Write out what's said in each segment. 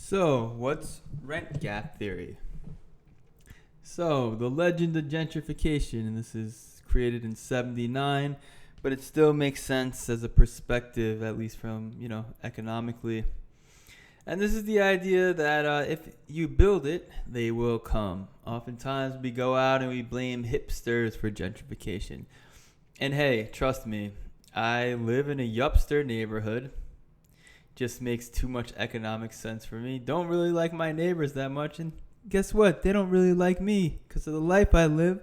So, what's rent gap theory? So, the legend of gentrification, and this is created in 79, but it still makes sense as a perspective, at least from, economically. And this is the idea that if you build it, they will come. Oftentimes, we go out and we blame hipsters for gentrification. And hey, trust me, I live in a yupster neighborhood. Just makes too much economic sense for me. Don't really like my neighbors that much, and guess what? They don't really like me because of the life I live.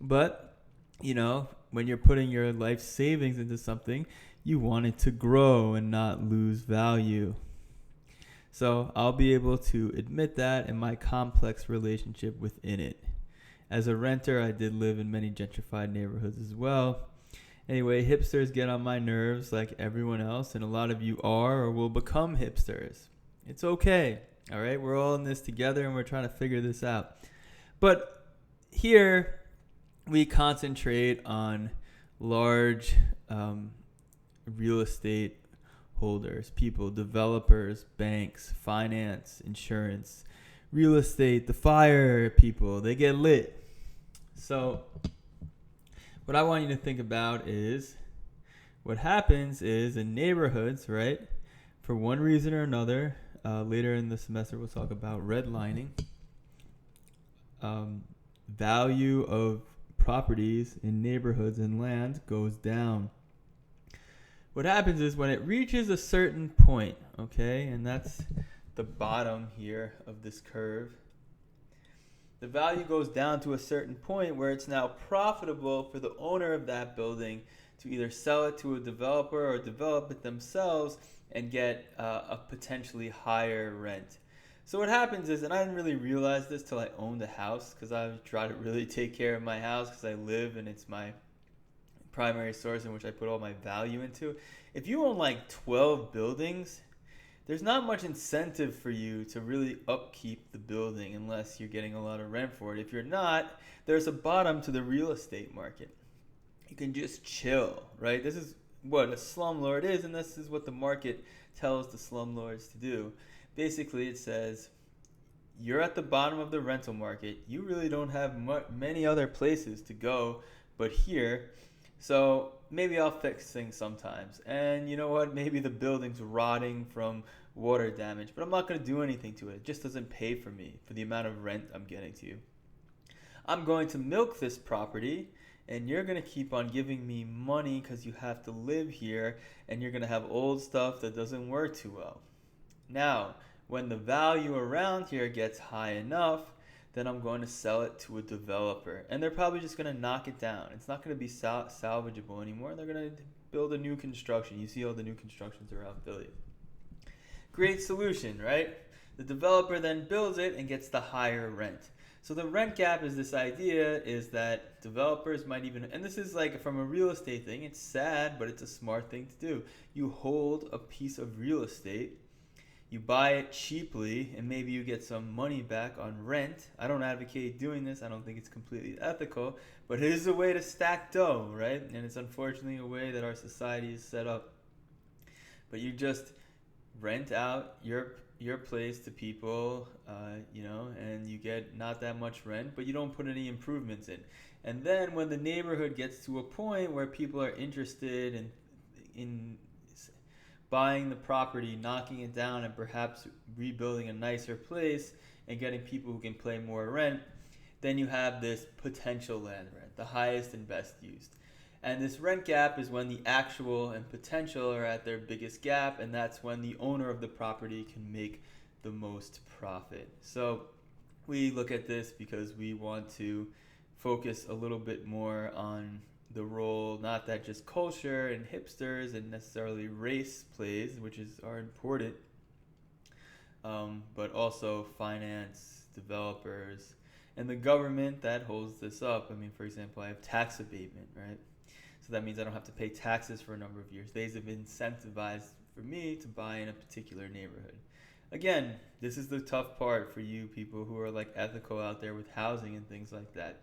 But, when you're putting your life savings into something, you want it to grow and not lose value. So I'll be able to admit that in my complex relationship within it. As a renter, I did live in many gentrified neighborhoods as well. Anyway, hipsters get on my nerves like everyone else, and a lot of you are or will become hipsters. It's okay. All right, we're all in this together and we're trying to figure this out. But here we concentrate on large real estate holders, people, developers, banks, finance, insurance, real estate, the fire people, they get lit. So, what I want you to think about is what happens is in neighborhoods, right? For one reason or another, later in the semester we'll talk about redlining. Value of properties in neighborhoods and land goes down. What happens is when it reaches a certain point, okay, and that's the bottom here of this curve, the value goes down to a certain point where it's now profitable for the owner of that building to either sell it to a developer or develop it themselves and get a potentially higher rent. So what happens is, and I didn't really realize this till I owned a house because I try to really take care of my house because I live and it's my primary source in which I put all my value into. If you own like 12 buildings, there's not much incentive for you to really upkeep the building unless you're getting a lot of rent for it. If you're not, there's a bottom to the real estate market. You can just chill, right? This is what a slumlord is, and this is what the market tells the slumlords to do. Basically, it says, you're at the bottom of the rental market. You really don't have many other places to go but here. So maybe I'll fix things sometimes. And you know what? Maybe the building's rotting from water damage, but I'm not going to do anything to it. It just doesn't pay for me for the amount of rent I'm getting to you. I'm going to milk this property, and you're going to keep on giving me money because you have to live here, and you're going to have old stuff that doesn't work too well. Now, when the value around here gets high enough, then I'm going to sell it to a developer. And they're probably just going to knock it down. It's not going to be salvageable anymore. They're going to build a new construction. You see all the new constructions around Philly. Great solution, right? The developer then builds it and gets the higher rent. So the rent gap is this idea is that developers might even, and this is like from a real estate thing, it's sad, but it's a smart thing to do. You hold a piece of real estate, you buy it cheaply, and maybe you get some money back on rent. I don't advocate doing this. I don't think it's completely ethical, but it is a way to stack dough, right? And it's unfortunately a way that our society is set up. But you just rent out your place to people, and you get not that much rent, but you don't put any improvements in. And then when the neighborhood gets to a point where people are interested in buying the property, knocking it down, and perhaps rebuilding a nicer place and getting people who can pay more rent, then you have this potential land rent, the highest and best used. And this rent gap is when the actual and potential are at their biggest gap, and that's when the owner of the property can make the most profit. So we look at this because we want to focus a little bit more on the role, not that just culture and hipsters and necessarily race plays, which are important, but also finance, developers, and the government that holds this up. I mean, for example, I have tax abatement, right? So that means I don't have to pay taxes for a number of years. They have incentivized for me to buy in a particular neighborhood. Again, this is the tough part for you people who are like ethical out there with housing and things like that.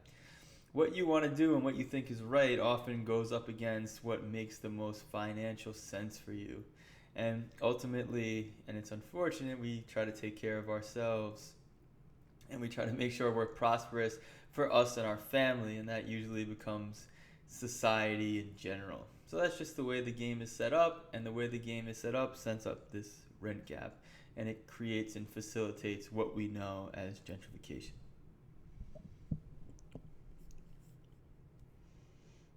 What you want to do and what you think is right often goes up against what makes the most financial sense for you. And ultimately, and it's unfortunate, we try to take care of ourselves and we try to make sure we're prosperous for us and our family, and that usually becomes society in general. So that's just the way the game is set up, and the way the game is set up sets up this rent gap, and it creates and facilitates what we know as gentrification.